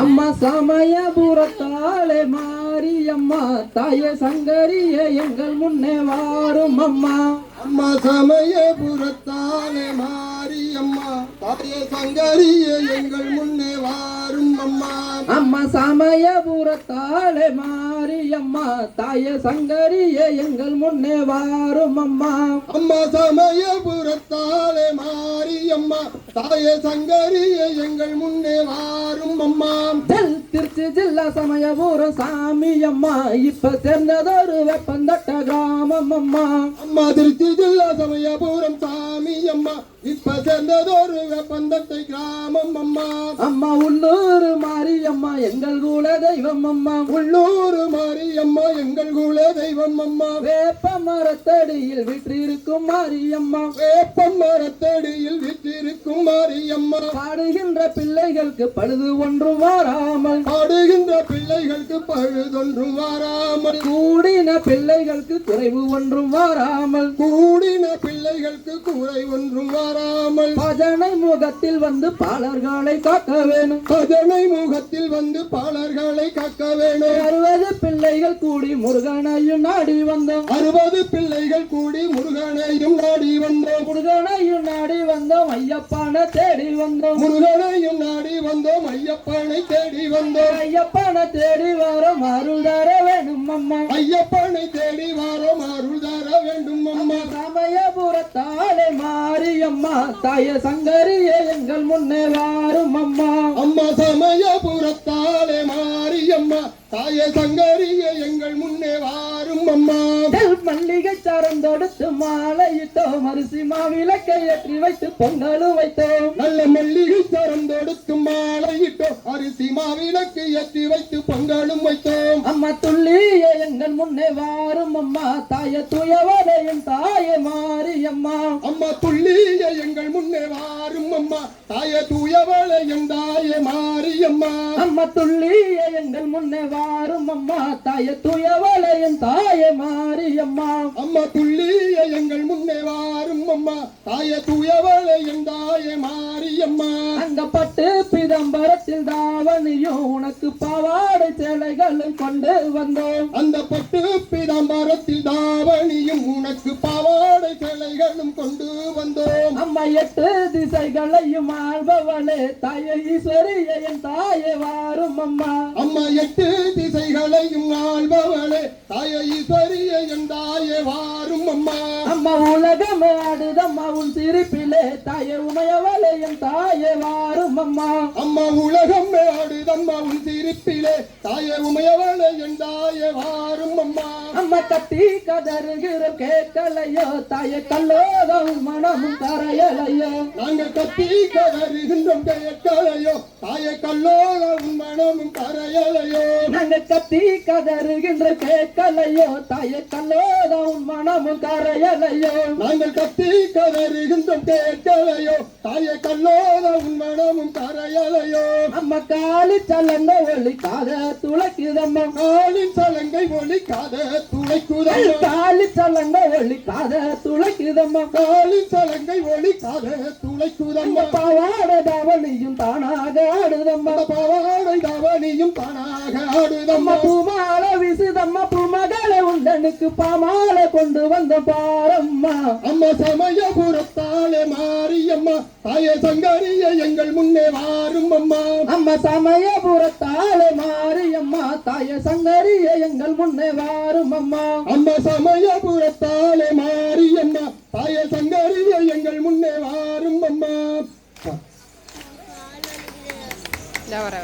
அம்மா சமயபுரத்தாலே மாரியம்மா தாயே சங்கரியே எங்கள் முன்னே வாரும் அம்மா. அம்மா சமயபுரத்தாலே மாரியம்மா தாயே சங்கரியே எங்கள் முன்னே வாரும் அம்மா. அம்மா சமயபுரத்தாலே மாரியம்மா தாயே சங்கரியே எங்கள் முன்னே வாரும் அம்மா. அம்மா சமயபுரத்தாலே மாரியம்மா தாயே சங்கரியே எங்கள் முன்னே வாரும் அம்மா. திருச்சி ஜில்லா சமயபுரம் சாமி அம்மா இப்ப சேர்ந்ததொரு வெப்பந்தட்ட கிராமம் அம்மா. அம்மா திருச்சி ஜில்லா சமயபுரம் சாமி அம்மா இப்ப சேர்ந்ததொரு வெப்பந்தட்டை கிராமம் அம்மா. அம்மா உள்ளூர் மாரியம்மா எங்கள் குல தெய்வம் அம்மா. உள்ளூர் மாரியம்மா எங்கள் குல தெய்வம் அம்மா. வேப்ப மரத்தடியில் விற்றிருக்கும் மாரியம்மா. வேப்ப மரத்தடியில் விற்றிருக்கும் மாரியம்மா. பாடுகின்ற பிள்ளைகளுக்கு பழுது ஒன்றும் வாராமல். பாடுகின்ற பிள்ளைகளுக்கு பழுதொன்றும் வாராமல். கூடின பிள்ளைகளுக்கு குறைவு ஒன்றும் வாராமல். கூடின பிள்ளைகளுக்கு குறை ஒன்றும் வாராமல். பஜனை முகத்தில் வந்து பாலர்களை காக்க வேணும். பஜனை முகத்தில் வந்து பாலர்களை காக்க வேணும். 60 பிள்ளைகள் கூடி முருகனையும் நாடி வந்தோம். 60 பிள்ளைகள் கூடி முருகனையும் நாடி வந்தோம். முருகனையும் நாடி வந்தோம் ஐயப்பானை தேடி வந்தோம். முருகனையும் நாடி வந்தோம் ஐயப்பனை தேடி வந்தோம். ஐயப்பானை தேடி வரோம் அருள் தர வேணும் அம்மா. ஐயப்பனை தேடி வரோம் அருள் தர வேண்டும் அம்மா. சமயபுரத்தாலே மாரியம்மா தாய சங்கரியே எங்கள் முன்னே வாரும் அம்மா. அம்மா சமயபுரத்தாலே மாரியம்மா தாய சங்கரியே எங்கள் முன்னே வாரும் அம்மா. மல்லிகை சரம் தொடுத்து மாலையிட்டோம். அரிசி மாவிளக்கை ஏற்றி வைத்து பொங்கலும் வைத்தோம். நல்ல மல்லிகை சரம் தொடுத்து மாலையிட்டோம். அரிசி மாவிளக்கு ஏற்றி வைத்து பொங்கலும் வைத்தோம். அம்மா துள்ளியே எங்கள் முன்னே வாரும் அம்மா தாய துயவரையும் தாயே மாரியம்மா. அம்மா துள்ளியே எங்கள் முன்னே வாரும் அம்மா தாய தூயவளையும் தாயே மாரியம்மா. அம்மா துள்ளியே எங்கள் முன்னே வாரும் அம்மா தாய துயவளையும் தாயே மாரியம்மா. அம்மா துள்ளியே எங்கள் முன்னே வாரும் அம்மா தாய தூயவளையும் தாயே மாரியம்மா. அந்த பட்டு பிதம்பரத்தில் தாவணியும் உனக்கு பாவாடை சேலைகளும் கொண்டு வந்தோம். அந்த பட்டு பிதம்பரத்தில் தாவணியும் உனக்கு பாவாடை சேலைகளும் கொண்டு வந்தோம். அம்மா 8 திசைகளையும் ஆள்பவளே தாயே ஈஸ்வரியே என் தாயே வாரும் அம்மா. அம்மா 8 திசைகளையும் ஆள்பவளே தாயே ஈஸ்வரியே என் தாயே வாரும் அம்மா. அம்மா உலகமே ஆடுதம்மா உன் சிரிப்பிலே தாயே உமையவளே என் தாயே வாரும் அம்மா. அம்மா உலகம் ஆடுதம்மா உன் சிரிப்பிலே தாயே உமையவளே என் தாயே வாரும் அம்மா. அம்மா கத்தி கதறுகிற கேட்கலையோ தாயே கல்லோகம் மனமும் கரையலையோ. நாங்கள் கத்தி கதறுகின்றோம் கேட்கலையோ தாயே கல்லோகம் மனமும் கரையலையோ. நாங்கள் கத்தி கதறுகின்ற கேட்கலையோ தாயே கல்லோகம் மனமும் கரையலையோ. நாங்கள் கத்தி கதறுகின்றோம் கேட்கலையோ தாயே கல்லோகம் மனமும் கரையலையோ. அம்மா காலி சலங்க ஒளிக்காத துளைக்குதம்மா. காலின் சலங்கை ஒளிக்காத துளைக்குதம்மா. காலி சலங்க ஒளிக்காத துளைக்குதம்மா. காலின் சலங்கை ஒளிக்காத துளைக்குதம்மா. பாவாடை தாவணியும் தானாக ஆடுதம்மா. பாவாடை தாவணியும் தானாக ஆடுதம்மா. பூமாலை வீசுதம்மா பூமகளை உண்டனுக்கு பாமாலை கொண்டு வந்த பாரம்மா. அம்மா சமயபுரத்தாலே மாரியம்மா தாயே சங்கரியே எங்கள் முன்னே வாரும் அம்மா. அம்மா சமயபுரத்தாலே மாரியம்மா தாயே சங்கரியே எங்கள் முன்னே வாரும் அம்மா. அம்மா சமயபுரத்தாலே மாரியம்மா தாயே சங்கரியே எங்கள் முன்னே வாரும் அம்மா. வர